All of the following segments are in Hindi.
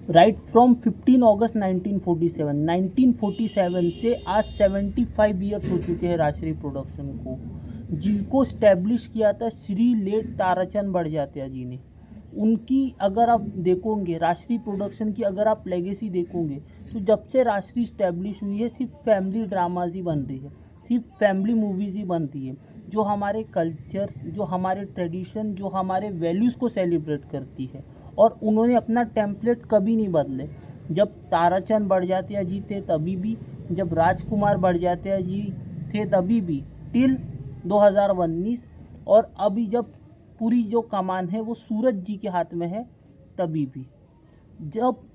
राइट फ्रॉम 15 अगस्त 1947 से आज 75 ईयर्स हो चुके हैं राजश्री प्रोडक्शन को, जिनको स्टैब्लिश किया था श्री लेट ताराचंद बड़जात्या जी ने। उनकी अगर आप देखोगे राजश्री प्रोडक्शन की, अगर आप लेगेसी देखोगे तो जब से राजश्री स्टैब्लिश हुई है सिर्फ फैमिली ड्रामाज ही बन रही है, सिर्फ फैमिली मूवीज़ ही बनती है, जो हमारे कल्चर, जो हमारे ट्रेडिशन, जो हमारे वैल्यूज़ को सेलिब्रेट करती है। और उन्होंने अपना टेम्पलेट कभी नहीं बदले। जब ताराचंद बड़जात्या जी थे तभी भी, जब राजकुमार बड़जात्या जी थे तभी भी, टिल 2019, और अभी जब पूरी जो कमान है वो सूरज जी के हाथ में है तभी भी। जब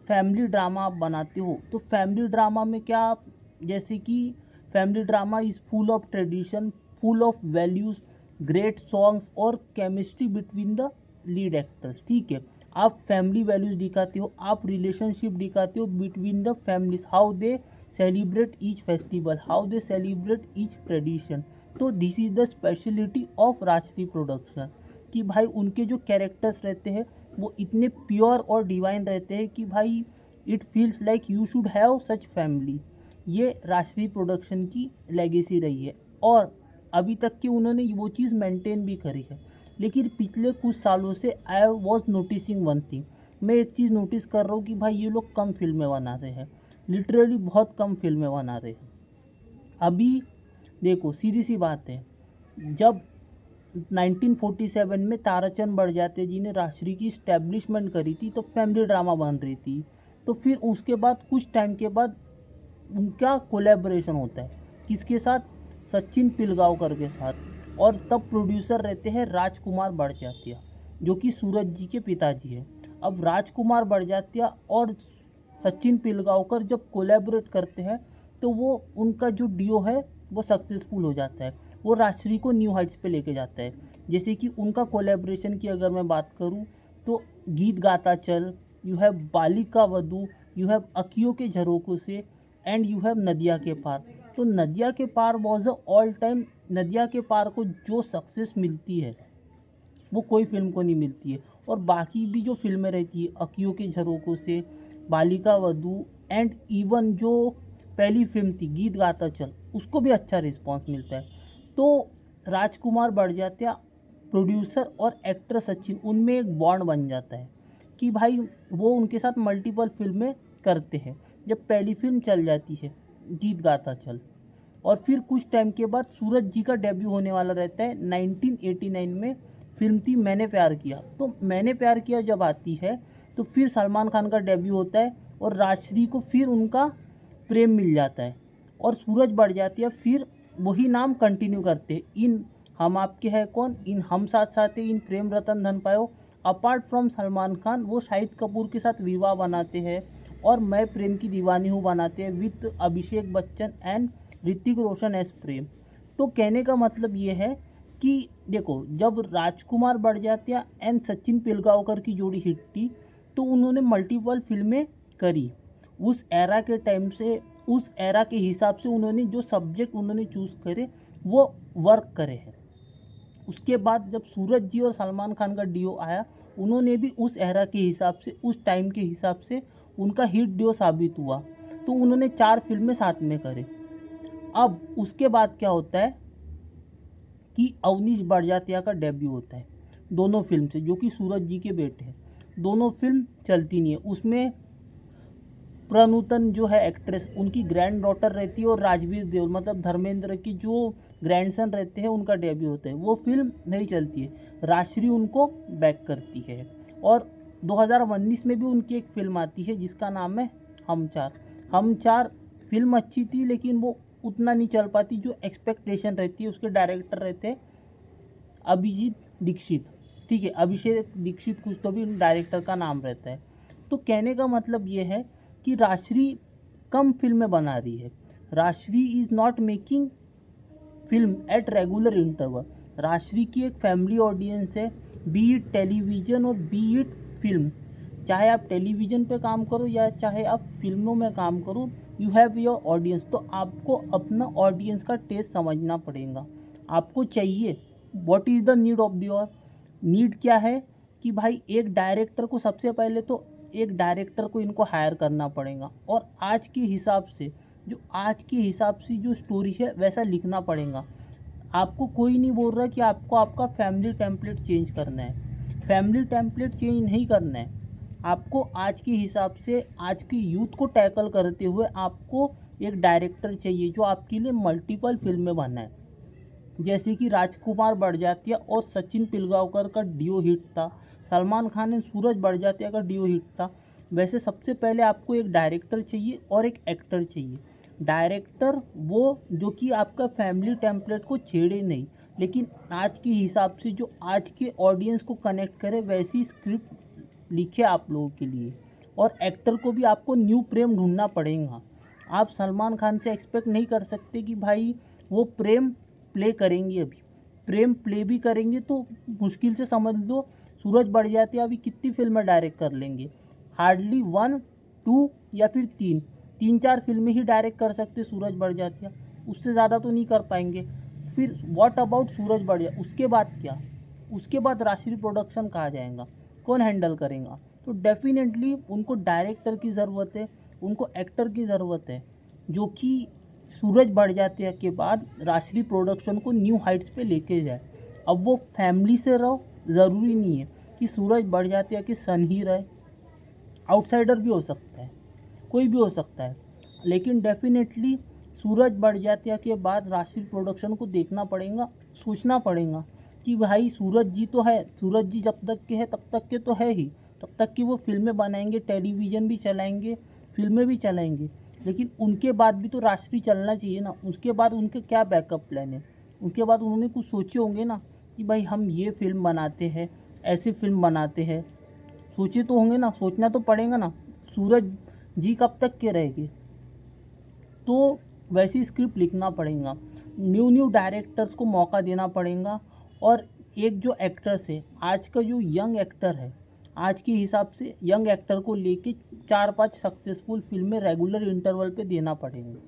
फैमिली ड्रामा आप बनाते हो तो फैमिली ड्रामा में क्या आप, जैसे कि family drama is full of tradition, full of values, great songs और chemistry between the lead actors. ठीक है, आप फैमिली वैल्यूज़ दिखाते हो, आप रिलेशनशिप दिखाते हो between the families, how they celebrate each festival, how they celebrate each tradition. तो this is the speciality of Rajshri production, कि भाई उनके जो कैरेक्टर्स रहते हैं वो इतने प्योर और डिवाइन रहते हैं कि भाई it feels like you should have such family. ये राजश्री प्रोडक्शन की लेगेसी रही है और अभी तक की उन्होंने वो चीज़ मेंटेन भी करी है। लेकिन पिछले कुछ सालों से I was noticing one thing, मैं एक चीज़ नोटिस कर रहा हूँ कि भाई ये लोग कम फिल्में बना रहे हैं, लिटरली बहुत कम फिल्में बना रहे हैं। अभी देखो सीधी सी बात है, जब 1947 में ताराचंद बड़जात्या जी ने राजश्री की इस्टेब्लिशमेंट करी थी तो फैमिली ड्रामा बन रही थी। तो फिर उसके बाद कुछ टाइम के बाद उनका कोलैबोरेशन होता है, किसके साथ? सचिन पिलगांवकर के साथ। और तब प्रोड्यूसर रहते हैं राजकुमार बड़जात्या, जो कि सूरज जी के पिताजी हैं। अब राजकुमार बड़जात्या और सचिन पिलगांवकर जब कोलैबोरेट करते हैं तो वो उनका जो डियो है वो सक्सेसफुल हो जाता है, वो राजश्री को न्यू हाइट्स पे लेके जाता है। जैसे कि उनका कोलैबोरेशन की अगर मैं बात करूँ तो गीत गाता चल, you have Balika Vadhu, you have अखियों के झरोकों से, एंड यू हैव नदिया के पार। तो नदिया के पार वॉज अ ऑल टाइम, नदिया के पार को जो सक्सेस मिलती है वो कोई फिल्म को नहीं मिलती है। और बाकी भी जो फिल्में रहती है अखियों के झरोकों से, बालिका वधू, एंड इवन जो पहली फिल्म थी गीत गाता चल, उसको भी अच्छा रिस्पांस मिलता है। तो राजकुमार बड़जात्या, प्रोड्यूसर और एक्टर सचिन, उनमें एक बॉन्ड बन जाता है कि भाई वो उनके साथ मल्टीपल फिल्में करते हैं। जब पहली फिल्म चल जाती है गीत गाता चल, और फिर कुछ टाइम के बाद सूरज जी का डेब्यू होने वाला रहता है 1989 में, फिल्म थी मैंने प्यार किया। तो मैंने प्यार किया जब आती है तो फिर सलमान खान का डेब्यू होता है और राजश्री को फिर उनका प्रेम मिल जाता है और सूरज बढ़ जाती है। फिर वही नाम कंटिन्यू करते हैं इन हम आपके हैं कौन, इन हम साथ साथ हैं, इन प्रेम रतन धन पायो। अपार्ट फ्रॉम सलमान खान वो शाहिद कपूर के साथ विवाह बनाते हैं और मैं प्रेम की दीवानी हूँ बनाते हैं with Abhishek Bachchan and Hrithik Roshan as Prem. तो कहने का मतलब ये है कि देखो जब राजकुमार बड़जात्या एंड सचिन पिलगांवकर की जोड़ी हिट थी तो उन्होंने मल्टीपल फिल्में करी। उस एरा के टाइम से, उस एरा के हिसाब से उन्होंने जो सब्जेक्ट उन्होंने चूज़ करे वो वर्क करे हैं। उसके बाद जब सूरज जी और सलमान खान का डियो आया, उन्होंने भी उस एरा के हिसाब से, उस टाइम के हिसाब से उनका हिट डियो साबित हुआ। तो उन्होंने 4 फिल्में साथ में करे। अब उसके बाद क्या होता है कि अवनीश बड़जात्या का डेब्यू होता है दोनों फिल्म से, जो कि सूरज जी के बेटे हैं। दोनों फिल्म चलती नहीं है, उसमें प्रनूतन जो है एक्ट्रेस, उनकी ग्रैंड डॉटर रहती है और राजवीर देव मतलब धर्मेंद्र की जो ग्रैंडसन रहते हैं उनका डेब्यू होता है। वो फिल्म नहीं चलती है, राजश्री उनको बैक करती है। और 2019 में भी उनकी एक फिल्म आती है जिसका नाम है हम चार। हम चार फिल्म अच्छी थी लेकिन वो उतना नहीं चल पाती जो एक्सपेक्टेशन रहती है। उसके डायरेक्टर रहते हैं अभिजीत दीक्षित, ठीक है, अभिषेक दीक्षित कुछ तो भी डायरेक्टर का नाम रहता है। तो कहने का मतलब ये है कि राजश्री कम फिल्में बना रही है। Rajshri is not making film at regular interval. Rajshri की एक फैमिली ऑडियंस है, बी इट टेलीविज़न और बी इट फिल्म। चाहे आप टेलीविज़न पे काम करो या चाहे आप फिल्मों में काम करो, यू हैव योर ऑडियंस। तो आपको अपना ऑडियंस का टेस्ट समझना पड़ेगा। आपको चाहिए what is the need of the your need क्या है कि भाई एक डायरेक्टर को सबसे पहले तो एक डायरेक्टर को इनको हायर करना पड़ेगा और आज के हिसाब से जो स्टोरी है वैसा लिखना पड़ेगा। आपको कोई नहीं बोल रहा कि आपको आपका फैमिली टेम्पलेट चेंज करना है, फैमिली टेम्पलेट चेंज नहीं करना है। आपको आज के हिसाब से आज की यूथ को टैकल करते हुए आपको एक डायरेक्टर चाहिए जो आपके लिए मल्टीपल फिल्में बनाए। जैसे कि राजकुमार बड़जात्या और सचिन पिलगांवकर का डियो हिट था, सलमान खान एंड सूरज बड़जात्या का डियो हिट था। वैसे सबसे पहले आपको एक डायरेक्टर चाहिए और एक एक्टर चाहिए। डायरेक्टर वो जो कि आपका फैमिली टेम्पलेट को छेड़े नहीं, लेकिन आज के हिसाब से जो आज के ऑडियंस को कनेक्ट करे वैसी स्क्रिप्ट लिखे आप लोगों के लिए। और एक्टर को भी आपको न्यू प्रेम ढूंढना पड़ेगा। आप सलमान खान से एक्सपेक्ट नहीं कर सकते कि भाई वो प्रेम प्ले करेंगे। अभी प्रेम प्ले भी करेंगे तो मुश्किल से समझ लो सूरज बड़जात्या अभी कितनी फिल्में डायरेक्ट कर लेंगे, हार्डली 1, 2 या फिर 3 4 फिल्में ही डायरेक्ट कर सकते सूरज बड़जात्या, उससे ज़्यादा तो नहीं कर पाएंगे। फिर व्हाट अबाउट सूरज बड़जात्या, उसके बाद क्या, उसके बाद राजश्री प्रोडक्शन कहाँ जाएगा, कौन हैंडल करेगा। तो डेफिनेटली उनको डायरेक्टर की ज़रूरत है, उनको एक्टर की ज़रूरत है जो कि सूरज बड़जात्या के बाद राजश्री प्रोडक्शन को न्यू हाइट्स पे लेके जाए। अब वो फैमिली से रहो, ज़रूरी नहीं है कि सूरज बड़जात्या के सन ही रहे, आउटसाइडर भी हो सकता है, कोई भी हो सकता है। लेकिन डेफिनेटली सूरज बड़जात्या के बाद राजश्री प्रोडक्शन को देखना पड़ेगा, सोचना पड़ेगा कि भाई सूरज जी तो है, सूरज जी जब तक के है तब तक के तो है ही, तब तक की वो फिल्में बनाएंगे, टेलीविज़न भी चलाएंगे, फिल्में भी चलाएंगे, लेकिन उनके बाद भी तो राजश्री चलना चाहिए ना। उसके बाद उनके क्या बैकअप प्लान है, उनके बाद उन्होंने कुछ सोचे होंगे ना कि भाई हम ये फिल्म बनाते हैं, ऐसी फिल्म बनाते हैं, सोचे तो होंगे ना, सोचना तो पड़ेगा ना। सूरज जी कब तक के रहेंगे, तो वैसी स्क्रिप्ट लिखना पड़ेगा, न्यू डायरेक्टर्स को मौका देना पड़ेगा। और एक जो एक्टर्स है, आज का जो यंग एक्टर है, आज के हिसाब से यंग एक्टर को लेके 4-5 सक्सेसफुल फिल्में रेगुलर इंटरवल पे देना पड़ेगा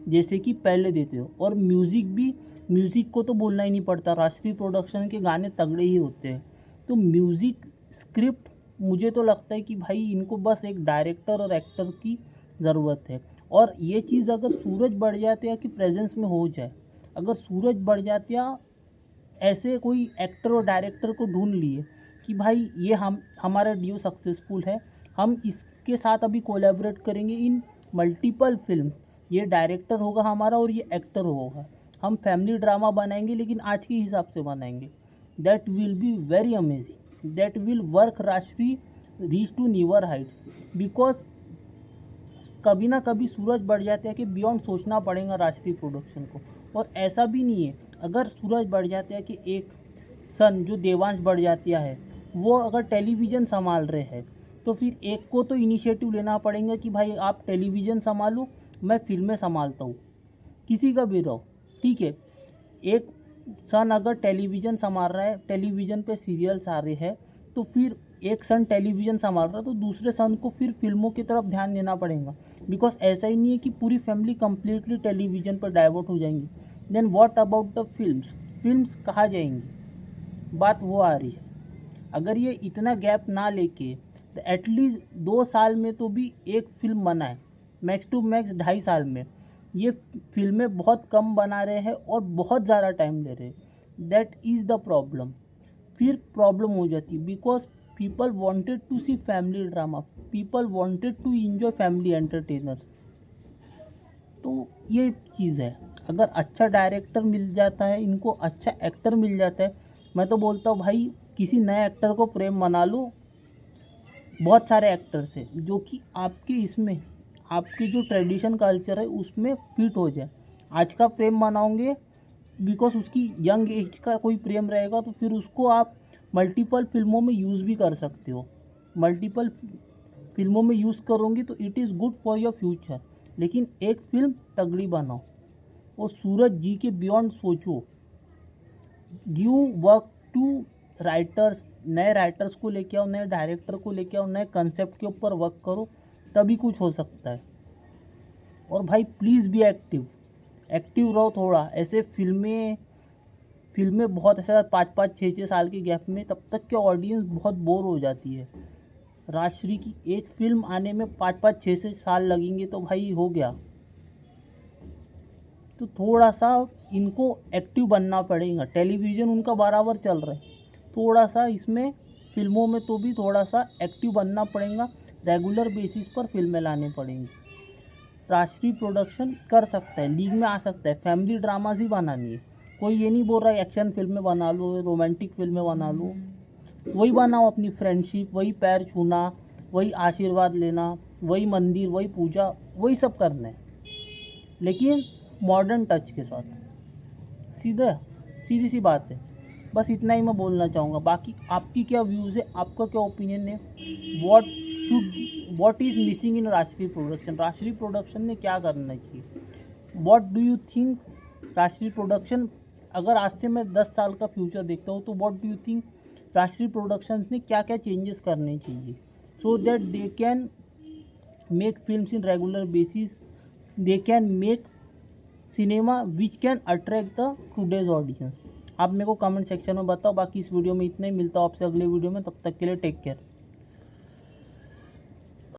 जैसे कि पहले देते हो। और म्यूज़िक को तो बोलना ही नहीं पड़ता, राजश्री प्रोडक्शन के गाने तगड़े ही होते हैं। तो म्यूज़िक स्क्रिप्ट मुझे तो लगता है कि भाई इनको बस एक डायरेक्टर और एक्टर की ज़रूरत है। और ये चीज़ अगर सूरज बड़जात्या की प्रेजेंस में हो जाए, अगर सूरज बड़जात्या ऐसे कोई एक्टर और डायरेक्टर को ढूंढ लिए कि भाई ये हमारा डियो सक्सेसफुल है, हम इसके साथ अभी कोलैबोरेट करेंगे इन मल्टीपल फिल्म, ये डायरेक्टर होगा हमारा और ये एक्टर होगा, हम फैमिली ड्रामा बनाएंगे लेकिन आज के हिसाब से बनाएंगे, that will be very amazing, that will work Rajshri reach to newer heights. Because कभी ना कभी सूरज बड़जात्या के बियॉन्ड सोचना पड़ेगा राजश्री प्रोडक्शन को। और ऐसा भी नहीं है, अगर सूरज बड़जात्या के एक सन जो देवांश बड़जात्या है वो अगर टेलीविज़न संभाल रहे हैं, तो फिर एक को तो इनिशिएटिव लेना पड़ेगा कि भाई आप टेलीविज़न संभालो, मैं फिल्में संभालता हूँ, किसी का भी रहो, ठीक है। एक सन अगर टेलीविज़न संभाल रहा है, टेलीविज़न पे सीरियल्स आ रहे हैं, तो फिर एक सन टेलीविज़न संभाल रहा है तो दूसरे सन को फिर फिल्मों की तरफ ध्यान देना पड़ेगा। बिकॉज ऐसा ही नहीं है कि पूरी फैमिली कम्प्लीटली टेलीविज़न पर डाइवर्ट हो जाएंगी। Then what about the films कहाँ जाएंगी, बात वो आ रही है। अगर ये इतना गैप ना लेके तो एटलीस्ट 2 साल में तो भी एक फिल्म बनाए, मैक्स टू मैक्स 2.5 साल में। ये फिल्में बहुत कम बना रहे हैं और बहुत ज़्यादा टाइम ले रहे हैं, दैट इज़ द प्रॉब्लम। फिर प्रॉब्लम हो जाती है because people wanted to see family drama, people wanted to enjoy family entertainers. तो ये चीज़ है, अगर अच्छा डायरेक्टर मिल जाता है, इनको अच्छा एक्टर मिल जाता है, मैं तो बोलता हूँ भाई किसी नए एक्टर को प्रेम मना लो, बहुत सारे एक्टर्स हैं जो कि आपके इसमें आपकी जो ट्रेडिशन कल्चर है उसमें फिट हो जाए। आज का प्रेम मनाओगे बिकॉज उसकी यंग एज का कोई प्रेम रहेगा तो फिर उसको आप मल्टीपल फिल्मों में यूज़ भी कर सकते हो, मल्टीपल फिल्मों में यूज़ करोगे तो it is good for your future. लेकिन एक फिल्म तगड़ी बनाओ और सूरज जी के बियॉन्ड सोचो, गिव वर्क टू राइटर्स, नए राइटर्स को लेके आओ, नए डायरेक्टर को लेके आओ, नए कंसेप्ट के ऊपर वर्क करो, तभी कुछ हो सकता है। और भाई प्लीज़ बी एक्टिव रहो थोड़ा। ऐसे फिल्में बहुत ऐसा 5-5, 6-6 साल के गैप में, तब तक के ऑडियंस बहुत बोर हो जाती है। राजश्री की एक फिल्म आने में 5-5 6-6 साल लगेंगे तो भाई हो गया। तो थोड़ा सा इनको एक्टिव बनना पड़ेगा। टेलीविज़न उनका बराबर चल रहा है, थोड़ा सा इसमें फिल्मों में तो भी थोड़ा सा एक्टिव बनना पड़ेगा। रेगुलर बेसिस पर फिल्में लाने पड़ेंगी। राजश्री प्रोडक्शन कर सकता है, लीग में आ सकता है। फैमिली ड्रामाज ही बनानी है, कोई ये नहीं बोल रहा है एक्शन फिल्में बना लो, रोमांटिक फिल्में बना लो। वही बनाओ, अपनी फ्रेंडशिप, वही पैर छूना, वही आशीर्वाद लेना, वही मंदिर, वही पूजा, वही सब करना है, लेकिन मॉडर्न टच के साथ। सीधी सी बात है। बस इतना ही मैं बोलना चाहूँगा। बाकी आपकी क्या व्यूज़ है, आपका क्या ओपिनियन है? What is missing in Rajshri production? Rajshri production ने क्या करना चाहिए? What do you think Rajshri production, अगर आज से मैं 10 साल का फ्यूचर देखता हूँ, तो what do you think Rajshri productions ने क्या क्या चेंजेस करने चाहिए so that they can make films in regular basis, they can make cinema which can attract the today's audience? आप मेरे को कमेंट सेक्शन में बताओ। बाकी इस वीडियो में इतना ही, मिलता हूँ आपसे अगले वीडियो में, तब तक के लिए टेक केयर।